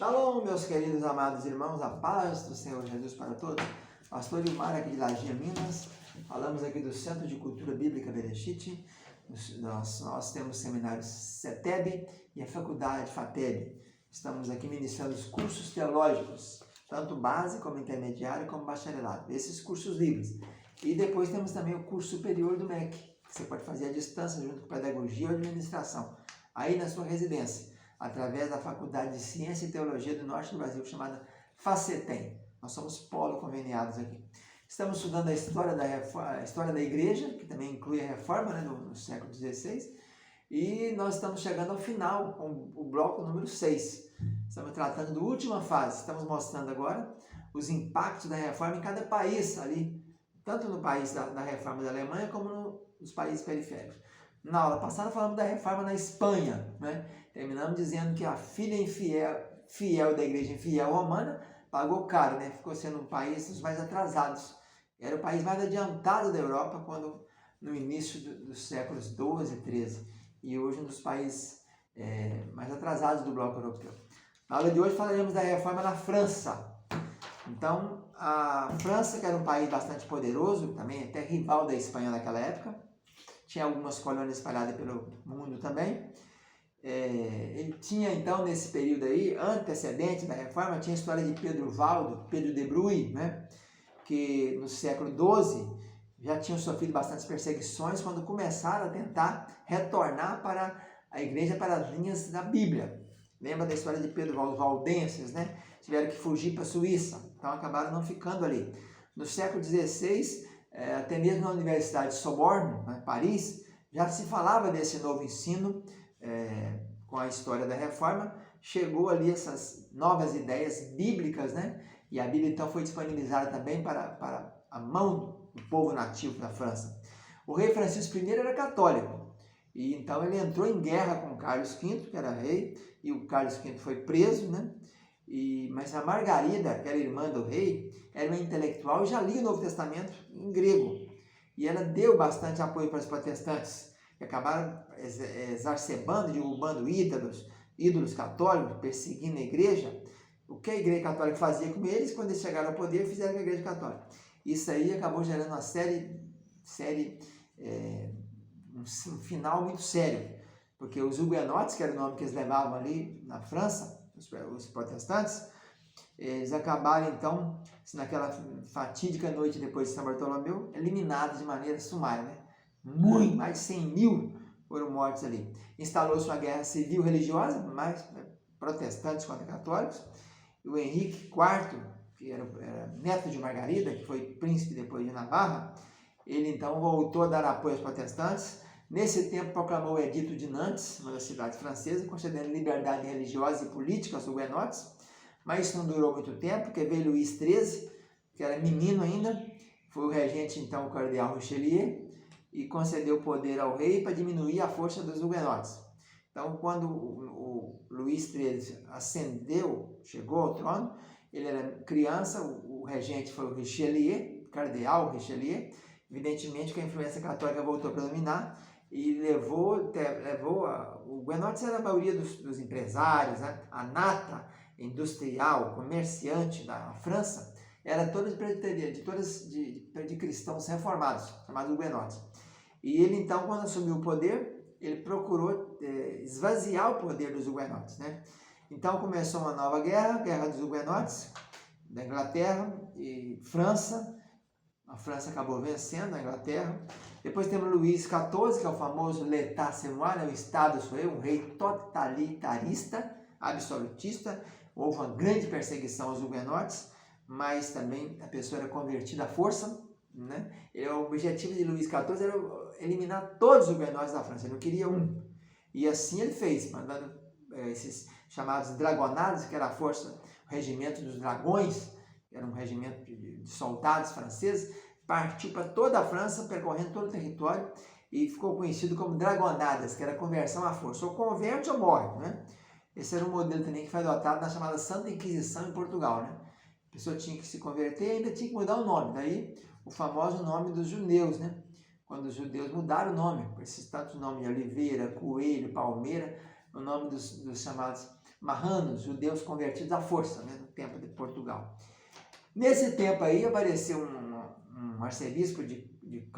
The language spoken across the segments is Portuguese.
Shalom, meus queridos amados irmãos, a paz do Senhor Jesus para todos. Pastor Ilmar aqui de Lagia, Minas. Falamos aqui do Centro de Cultura Bíblica Bereshit. Nós temos seminários CETEB e a Faculdade FATEB. Estamos aqui ministrando os cursos teológicos, tanto base como intermediário como bacharelado. Esses cursos livres. E depois temos também o curso superior do MEC, que você pode fazer à distância junto com pedagogia ou administração, aí na sua residência, através da Faculdade de Ciência e Teologia do Norte do Brasil, chamada FACETEM. Nós somos polo conveniados aqui. Estamos estudando a história da igreja, que também inclui a reforma, né, no século XVI, e nós estamos chegando ao final, com o bloco número 6. Estamos tratando da última fase. Estamos mostrando agora os impactos da reforma em cada país ali, tanto no país da reforma da Alemanha, como nos países periféricos. Na aula passada falamos da reforma na Espanha, né? Terminamos dizendo que a filha fiel da igreja infiel romana pagou caro, né? Ficou sendo um país dos mais atrasados. Era o país mais adiantado da Europa no início dos séculos 12 e 13. E hoje um dos países mais atrasados do bloco europeu. Na aula de hoje falaremos da reforma na França. Então, a França, que era um país bastante poderoso, também até rival da Espanha naquela época, tinha algumas colônias espalhadas pelo mundo também. Ele tinha, então, nesse período aí, antecedente da reforma, tinha a história de Pedro Valdo, Pedro de Bruyne, né? Que no século XII já tinham sofrido bastantes perseguições quando começaram a tentar retornar para a igreja, para as linhas da Bíblia. Lembra da história de Pedro Valdo, os valdenses, né? Tiveram que fugir para a Suíça, então acabaram não ficando ali. No século XVI, até mesmo na Universidade de Sorbonne, em Paris, já se falava desse novo ensino com a história da reforma. Chegou ali essas novas ideias bíblicas, né? E a Bíblia então foi disponibilizada também para a mão do povo nativo da França. O rei Francisco I era católico, e então ele entrou em guerra com Carlos V, que era rei, e o Carlos V foi preso, né? Mas a Margarida, que era irmã do rei, era uma intelectual e já lia o Novo Testamento em grego. E ela deu bastante apoio para os protestantes, que acabaram exacerbando, derrubando ídolos católicos, perseguindo a igreja. O que a igreja católica fazia com eles, quando eles chegaram ao poder, fizeram com a igreja católica. Isso aí acabou gerando uma um final muito sério, porque os huguenotes, que era o nome que eles levavam ali na França, os protestantes, eles acabaram então, naquela fatídica noite depois de São Bartolomeu, eliminados de maneira sumária, né? Mais de 100 mil foram mortos ali. Instalou-se uma guerra civil religiosa, mais protestantes contra católicos. O Henrique IV, que era neto de Margarida, que foi príncipe depois de Navarra, ele então voltou a dar apoio aos protestantes. Nesse tempo proclamou o Edito de Nantes, uma das cidades francesas, concedendo liberdade religiosa e política aos huguenotes. Mas isso não durou muito tempo, porque veio Luís XIII, que era menino ainda, foi o regente então, o cardeal Richelieu, e concedeu poder ao rei para diminuir a força dos huguenotes. Então, quando o Luís XIII chegou ao trono, ele era criança, o regente foi o Richelieu, cardeal Richelieu. Evidentemente que a influência católica voltou a predominar e levou o huguenotes era a maioria dos empresários, né? A nata industrial, comerciante da França, era toda de cristãos reformados, chamados huguenotes. E ele então, quando assumiu o poder, ele procurou esvaziar o poder dos huguenotes, né? Então começou uma nova guerra dos huguenotes, da Inglaterra e França. A França acabou vencendo a Inglaterra. Depois temos Luís XIV, que é o famoso l'état c'est moi, o Estado sou eu, um rei totalitarista, absolutista. Houve uma grande perseguição aos huguenotes, mas também a pessoa era convertida à força, né? O objetivo de Luís XIV era eliminar todos os huguenotes da França, ele não queria um. E assim ele fez, mandando esses chamados dragonados, que era a força, o regimento dos dragões, que era um regimento de soldados franceses, partiu para toda a França, percorrendo todo o território, e ficou conhecido como dragonadas, que era conversão à força, ou converte ou morre, né? Esse era um modelo também que foi adotado na chamada Santa Inquisição em Portugal, né? A pessoa tinha que se converter e ainda tinha que mudar o nome, daí o famoso nome dos judeus, né? Quando os judeus mudaram o nome, esses tantos nomes de Oliveira, Coelho, Palmeira, o nome dos chamados marranos, judeus convertidos à força, né, no tempo de Portugal. Nesse tempo aí apareceu um arcebispo de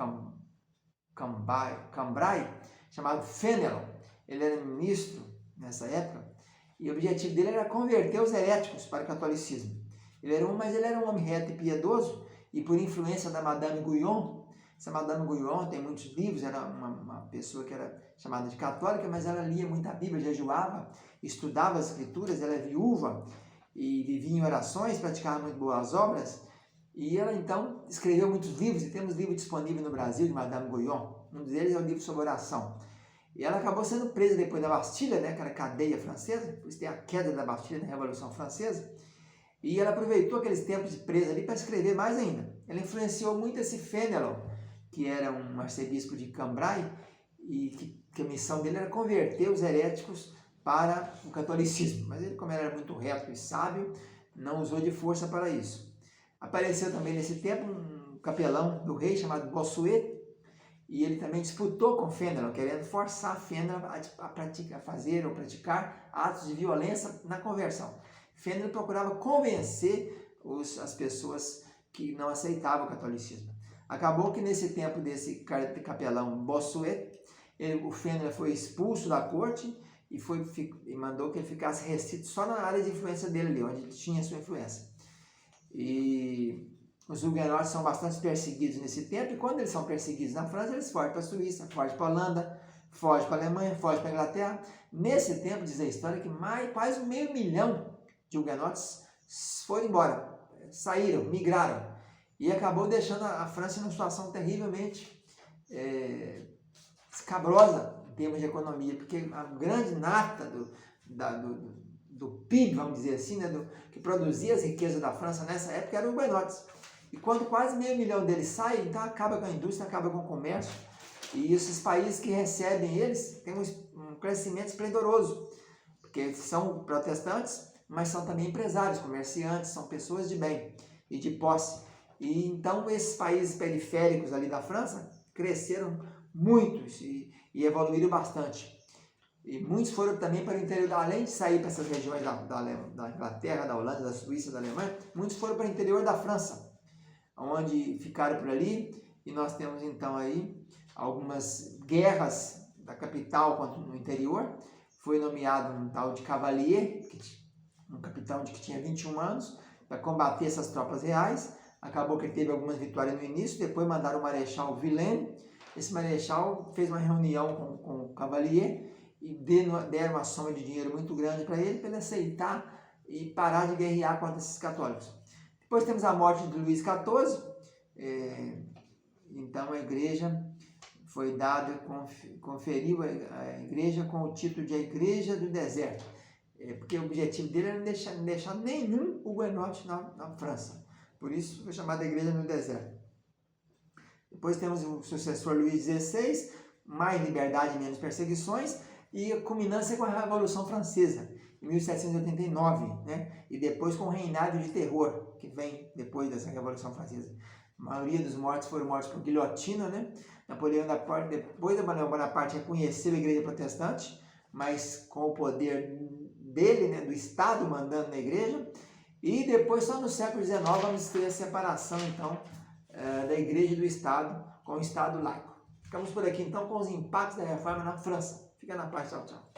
Cambrai, chamado Fénelon. Ele era ministro nessa época, e o objetivo dele era converter os heréticos para o catolicismo. Mas ele era um homem reto e piedoso, e por influência da Madame Guyon, essa Madame Guyon tem muitos livros, era uma pessoa que era chamada de católica, mas ela lia muita Bíblia, jejuava, estudava as escrituras, ela é viúva e vivia em orações, praticava muito boas obras, e ela então escreveu muitos livros, e temos livros disponíveis no Brasil de Madame Guyon. Um deles é o livro sobre oração. E ela acabou sendo presa depois da Bastilha, né, aquela cadeia francesa, por isso tem a queda da Bastilha na Revolução Francesa, e ela aproveitou aqueles tempos de presa ali para escrever mais ainda. Ela influenciou muito esse Fénelon, que era um arcebispo de Cambrai, e que a missão dele era converter os heréticos para o catolicismo. Mas ele, como ele era muito reto e sábio, não usou de força para isso. Apareceu também nesse tempo um capelão do rei chamado Bossuet, e ele também disputou com Fénelon, querendo forçar Fénelon a praticar atos de violência na conversão. Fénelon procurava convencer as pessoas que não aceitavam o catolicismo. Acabou que nesse tempo desse capelão Bossuet, o Fénelon foi expulso da corte e mandou que ele ficasse restrito só na área de influência dele ali, onde ele tinha sua influência. E os huguenotes são bastante perseguidos nesse tempo, e quando eles são perseguidos na França, eles fogem para a Suíça, fogem para a Holanda, fogem para a Alemanha, fogem para a Inglaterra. Nesse tempo, diz a história, que quase 500 mil de huguenotes foram embora, saíram, migraram, e acabou deixando a França numa situação terrivelmente escabrosa em termos de economia, porque a grande nata do PIB, vamos dizer assim, né, que produzia as riquezas da França nessa época, eram huguenotes. E quando quase 500 mil deles saem, então acaba com a indústria, acaba com o comércio, e esses países que recebem eles têm um crescimento esplendoroso, porque são protestantes, mas são também empresários, comerciantes, são pessoas de bem e de posse. E então esses países periféricos ali da França cresceram muitos e evoluíram bastante. E muitos foram também para o interior, além de sair para essas regiões da Inglaterra, da Holanda, da Suíça, da Alemanha, muitos foram para o interior da França, onde ficaram por ali, e nós temos então aí algumas guerras da capital contra no interior. Foi nomeado um tal de Cavalier, um capitão que tinha 21 anos, para combater essas tropas reais. Acabou que ele teve algumas vitórias no início, depois mandaram o Marechal Villaine. Esse Marechal fez uma reunião com o Cavalier e deram uma soma de dinheiro muito grande para ele aceitar e parar de guerrear contra esses católicos. Depois temos a morte de Luís XIV, então a igreja foi dada, conferiu a igreja com o título de a Igreja do Deserto, porque o objetivo dele era não deixar nenhum huguenote na França, por isso foi chamada Igreja no Deserto. Depois temos o sucessor Luís XVI, mais liberdade e menos perseguições, e a culminância com a Revolução Francesa, em 1789, né? E depois com o reinado de terror, que vem depois dessa Revolução Francesa. A maioria dos mortos foram mortos por guilhotina, né? Napoleão Bonaparte, depois de Napoleão Bonaparte, reconheceu a igreja protestante, mas com o poder dele, né, do Estado mandando na igreja. E depois, só no século XIX, vamos ter a separação, então, da igreja e do Estado, com o Estado laico. Ficamos por aqui, então, com os impactos da reforma na França. Fica na paz, tchau, tchau.